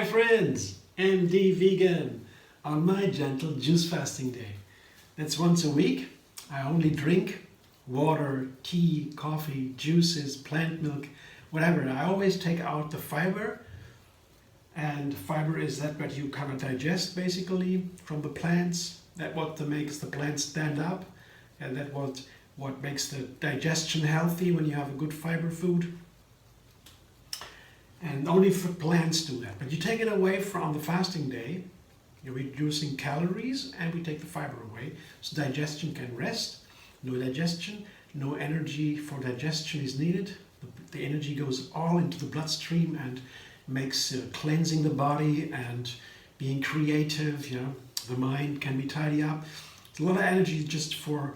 friends, MD Vegan, on my gentle juice fasting day. That's once a week. I only drink water, tea, coffee, juices, plant milk, whatever. I always take out the fiber, and fiber is that what you kind of digest basically from the plants. That what makes the plants stand up, and that what makes the digestion healthy when you have a good fiber food. And only for plants do that. But you take it away from the fasting day, you're reducing calories, and we take the fiber away, so digestion can rest. No digestion, no energy for digestion is needed. The energy goes all into the bloodstream and makes cleansing the body and being creative. The mind can be tidy up. It's a lot of energy just for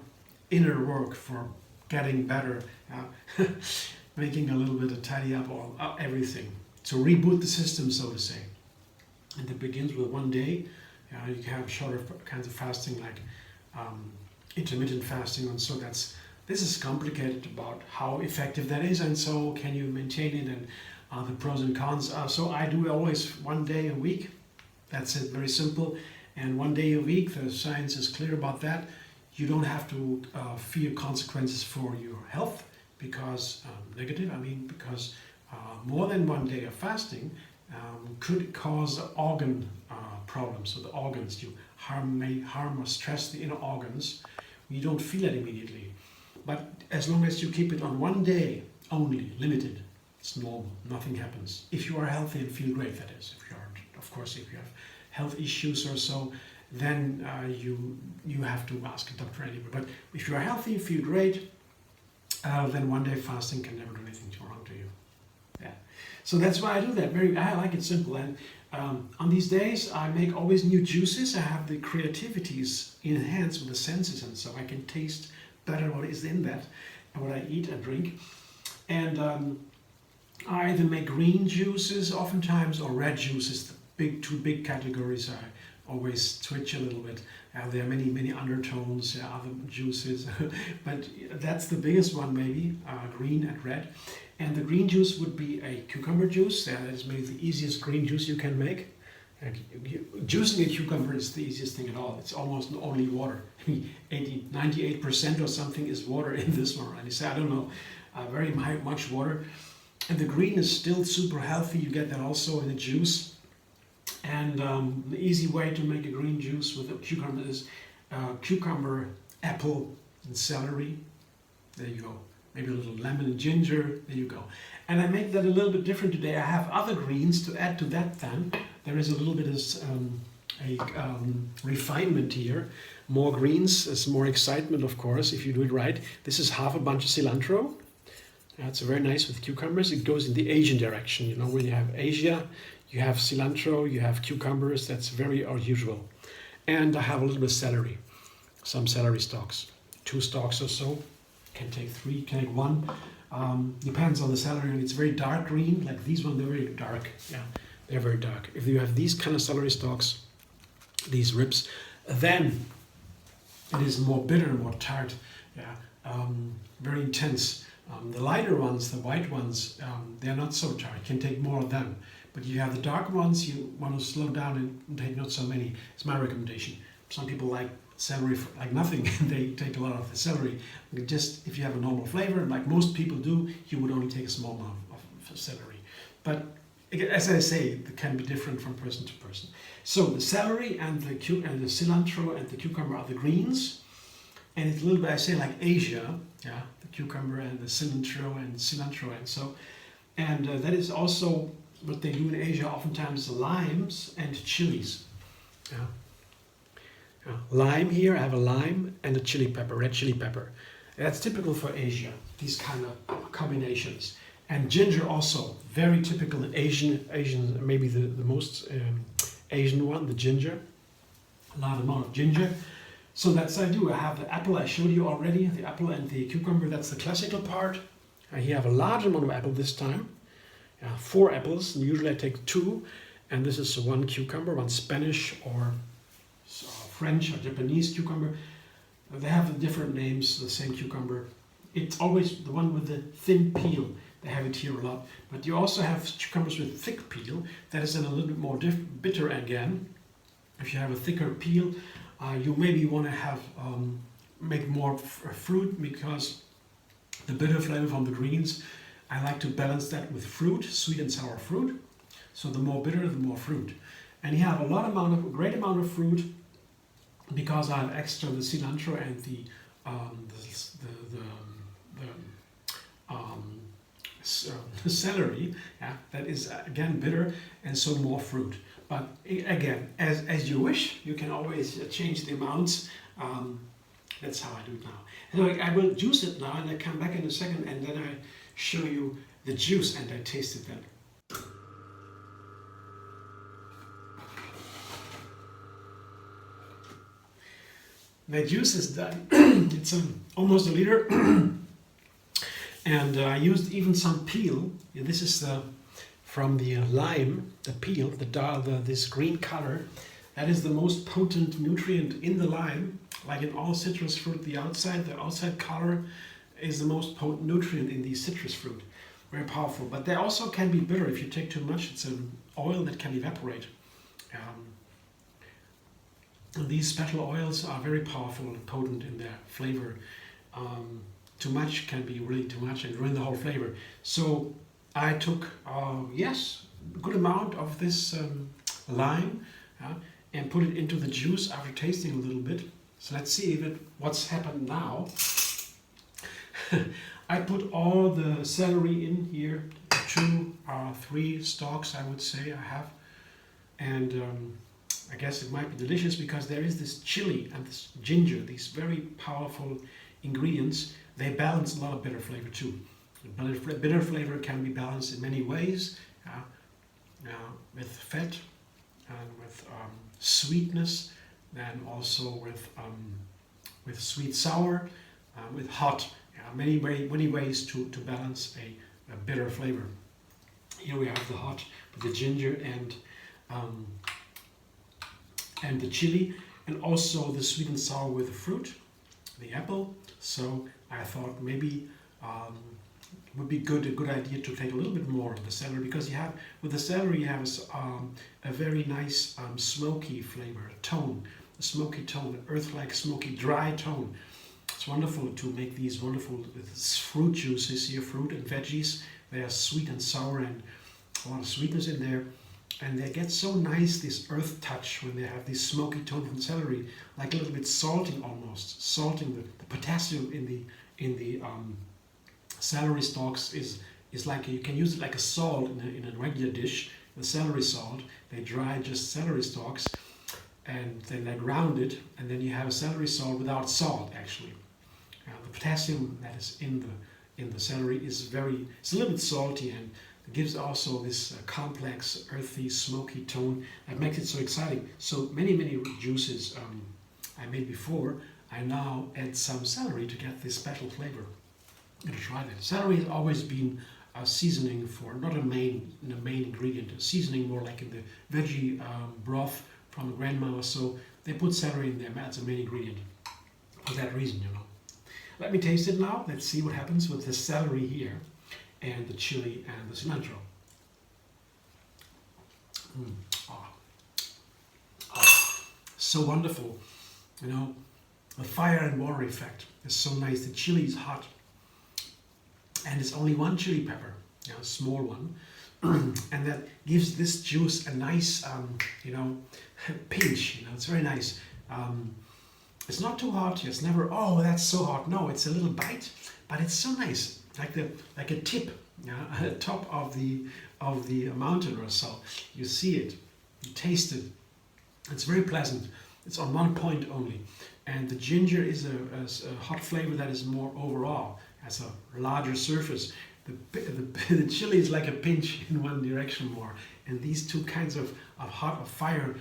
inner work, for getting better, making a little bit of tidy up all everything. So reboot the system, so to say. And it begins with one day. You can have shorter kinds of fasting, like intermittent fasting, and so this is complicated about how effective that is, and so can you maintain it, and the pros and cons. So I do always 1 day a week. That's it, very simple. And 1 day a week, the science is clear about that. You don't have to fear consequences for your health, because because more than 1 day of fasting could cause organ problems. So the organs, you may harm or stress the inner organs. You don't feel it immediately. But as long as you keep it on 1 day only, limited, it's normal, nothing happens. If you are healthy and feel great, that is. If you aren't, of course, if you have health issues or so, then you have to ask a doctor anyway. But if you are healthy, feel great, then 1 day fasting can never do anything wrong to you. Yeah. So that's why I do that. I like it simple. And on these days, I make always new juices. I have the creativities enhanced with the senses, and so I can taste better what is in that and what I eat and drink. And I either make green juices oftentimes or red juices. The two big categories. I always switch a little bit. There are many undertones, other juices, but that's the biggest one maybe, green and red. And the green juice would be a cucumber juice. That is maybe the easiest green juice you can make. Juicing a cucumber is the easiest thing at all. It's almost only water. 98% or something is water in this one. And you say, I don't know, very much water. And the green is still super healthy. You get that also in the juice. And the easy way to make a green juice with a cucumber is cucumber, apple, and celery. There you go. Maybe a little lemon and ginger. There you go. And I make that a little bit different today. I have other greens to add to that then. There is a little bit of refinement here. More greens, there's more excitement, of course, if you do it right. This is half a bunch of cilantro. That's very nice with cucumbers. It goes in the Asian direction. When you have Asia, you have cilantro, you have cucumbers. That's very unusual. And I have a little bit of celery, some celery stalks, 2 stalks or so. Can take 3, can take 1. Depends on the celery, and it's very dark green. Like these ones, they're very dark. Yeah, they're very dark. If you have these kind of celery stalks, these ribs, then it is more bitter, more tart. Yeah, very intense. The lighter ones, the white ones, they're not so tart. You can take more of them. But you have the dark ones, you want to slow down and take not so many. It's my recommendation. Some people like celery like nothing. They take a lot of the celery. Just if you have a normal flavor, like most people do, you would only take a small amount of celery. But as I say, it can be different from person to person. So the celery and the cilantro and the cucumber are the greens. And it's a little bit, I say, like Asia, yeah, the cucumber and the cilantro and so. And that is also what they do in Asia, oftentimes limes and chilies. Yeah. Lime here, I have a lime and a chili pepper, red chili pepper. That's typical for Asia, these kind of combinations. And ginger also, very typical in Asian maybe the most Asian one, the ginger. A large amount of ginger. So that's what I do. I have the apple, I showed you already, the apple and the cucumber, that's the classical part. I have a large amount of apple this time. 4 apples, and usually I take 2, and this is 1 cucumber, 1 Spanish or French or Japanese cucumber. They have different names, the same cucumber. It's always the one with the thin peel. They have it here a lot. But you also have cucumbers with thick peel. That is then a little bit more bitter again. If you have a thicker peel, you maybe want to have make more fruit, because the bitter flavor from the greens, I like to balance that with fruit, sweet and sour fruit. So the more bitter, the more fruit. And you have a great amount of fruit, because I have extra the cilantro and the celery. Yeah, that is again bitter, and so more fruit. But again, as you wish, you can always change the amounts. That's how I do it now. Anyway, I will juice it now, and I come back in a second, and then I show you the juice, and I taste it then. The juice is done. It's almost a liter. And I used even some peel. This is from the lime, the peel, this green color. That is the most potent nutrient in the lime. Like in all citrus fruit, the outside color is the most potent nutrient in the citrus fruit. Very powerful. But they also can be bitter if you take too much. It's an oil that can evaporate. And these special oils are very powerful and potent in their flavor. Too much can be really too much and ruin the whole flavor. So I took, yes, a good amount of this lime and put it into the juice after tasting a little bit. So let's see what's happened now. I put all the celery in here, 2 or 3 stalks I would say I have. And I guess it might be delicious because there is this chili and this ginger, these very powerful ingredients. They balance a lot of bitter flavor too. Bitter flavor can be balanced in many ways, with fat and with sweetness, and also with sweet sour, with hot. Many ways to balance a bitter flavor. Here we have the hot with the ginger and the chili, and also the sweet and sour with the fruit, the apple. So I thought maybe it would be a good idea to take a little bit more of the celery, because with the celery you have a very nice smoky flavor, a smoky tone, an earth-like smoky dry tone. It's wonderful to make these wonderful fruit juices here, fruit and veggies. They are sweet and sour and a lot of sweetness in there. And they get so nice, this earth touch, when they have this smoky tone from celery, like a little bit salting almost. Salting the potassium in the celery stalks is like, you can use it like a salt in a regular dish. The celery salt, they dry just celery stalks, and then they ground it, and then you have a celery salt without salt actually. The potassium that is in the celery is it's a little bit salty, and it gives also this complex, earthy, smoky tone that makes it so exciting. So many juices I made before, I now add some celery to get this special flavor. I'm gonna try that. Celery has always been a seasoning for, not a main ingredient, a seasoning more like in the veggie broth from grandma. So they put celery in there as a main ingredient for that reason, Let me taste it now. Let's see what happens with the celery here and the chili and the cilantro. So wonderful. The fire and water effect is so nice. The chili is hot, and it's only 1 chili pepper, a small one, and that gives this juice a nice, pinch. It's very nice. It's not too hot. It's never, oh, that's so hot. No, it's a little bite, but it's so nice, like a tip, at the top of the mountain or so. You see it, you taste it. It's very pleasant. It's on 1 point only, and the ginger is a hot flavor that is more overall, has a larger surface. The chili is like a pinch in one direction more, and these two kinds of fire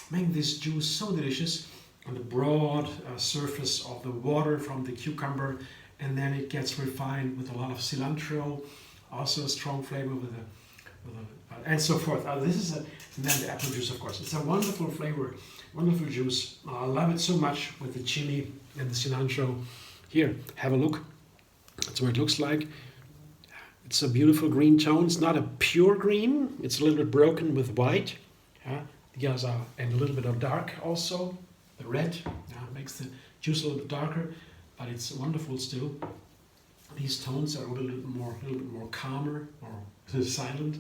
make this juice so delicious. On the broad surface of the water from the cucumber, and then it gets refined with a lot of cilantro, also a strong flavor with and so forth. This is and then the apple juice, of course. It's a wonderful flavor, wonderful juice. I love it so much with the chili and the cilantro. Here, have a look. That's what it looks like. It's a beautiful green tone. It's not a pure green. It's a little bit broken with white. The others are, and a little bit of dark also. The red makes the juice a little bit darker, but it's wonderful still. These tones are a little bit more calmer, more silent.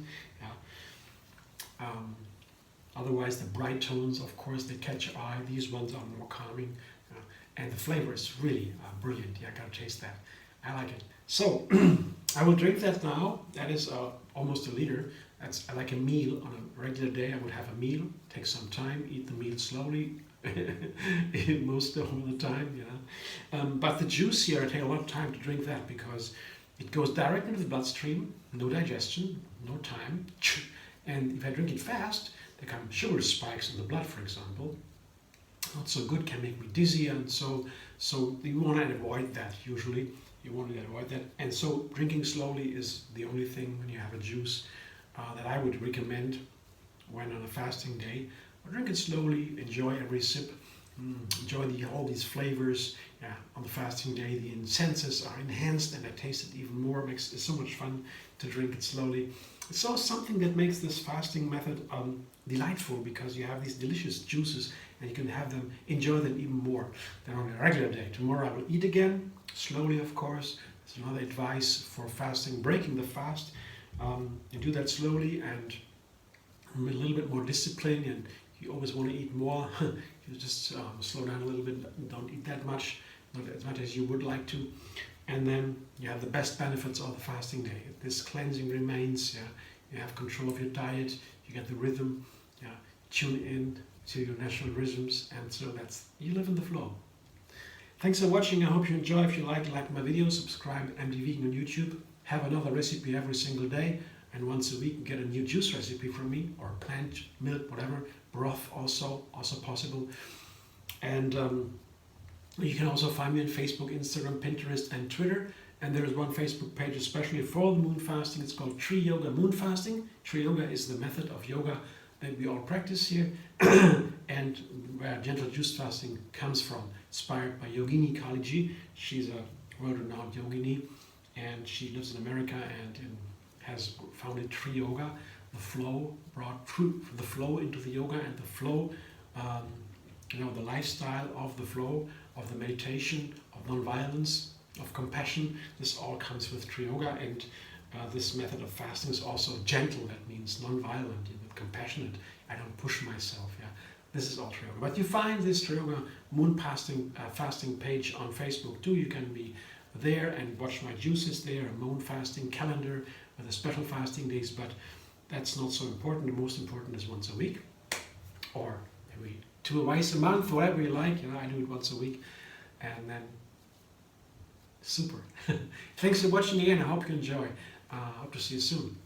Otherwise, the bright tones, of course, they catch your eye. These ones are more calming, and the flavor is really brilliant. I gotta taste that. I like it. So I will drink that now. That is almost a liter. That's like a meal on a regular day. I would have a meal, take some time, eat the meal slowly, most of the time, but the juice here, I take a lot of time to drink that because it goes directly into the bloodstream, no digestion, no time, and if I drink it fast, there come sugar spikes in the blood, for example. Not so good, can make me dizzy, and so you want to avoid that usually. You want to avoid that, and so drinking slowly is the only thing when you have a juice that I would recommend when on a fasting day. Drink it slowly, enjoy every sip, enjoy all these flavors. On the fasting day, the senses are enhanced and I taste it even more. It's so much fun to drink it slowly. It's also something that makes this fasting method delightful because you have these delicious juices and you can have them, enjoy them even more than on a regular day. Tomorrow I will eat again, slowly of course. It's another advice for fasting, breaking the fast. You do that slowly and with a little bit more discipline, and you always want to eat more. You just slow down a little bit, don't eat that much, not as much as you would like to, and then you have the best benefits of the fasting day. This cleansing remains, you have control of your diet, you get the rhythm, tune in to your natural rhythms, and so you live in the flow. Thanks for watching. I hope you enjoy. If you like my videos, subscribe MD Vegan on YouTube. Have another recipe every single day, and once a week get a new juice recipe from me, or plant milk, whatever, broth also possible. And you can also find me on Facebook, Instagram, Pinterest, and Twitter. And there is one Facebook page especially for the moon fasting. It's called TriYoga Moon Fasting. TriYoga is the method of yoga that we all practice here, and where Gentle Juicefasting comes from, inspired by Yogini Kaliji. She's a world-renowned yogini, and she lives in America and has founded TriYoga. The flow brought the flow into the yoga, and the flow, the lifestyle of the flow, of the meditation, of non-violence, of compassion. This all comes with TriYoga, and this method of fasting is also gentle. That means non-violent, compassionate. I don't push myself. This is all TriYoga. But you find this TriYoga moon fasting page on Facebook too. You can be there and watch my juices there, a moon fasting calendar with the special fasting days, but that's not so important. The most important is once a week, or maybe twice a month, whatever you like. I do it once a week, and then super. Thanks for watching again. I hope you enjoy. Hope to see you soon.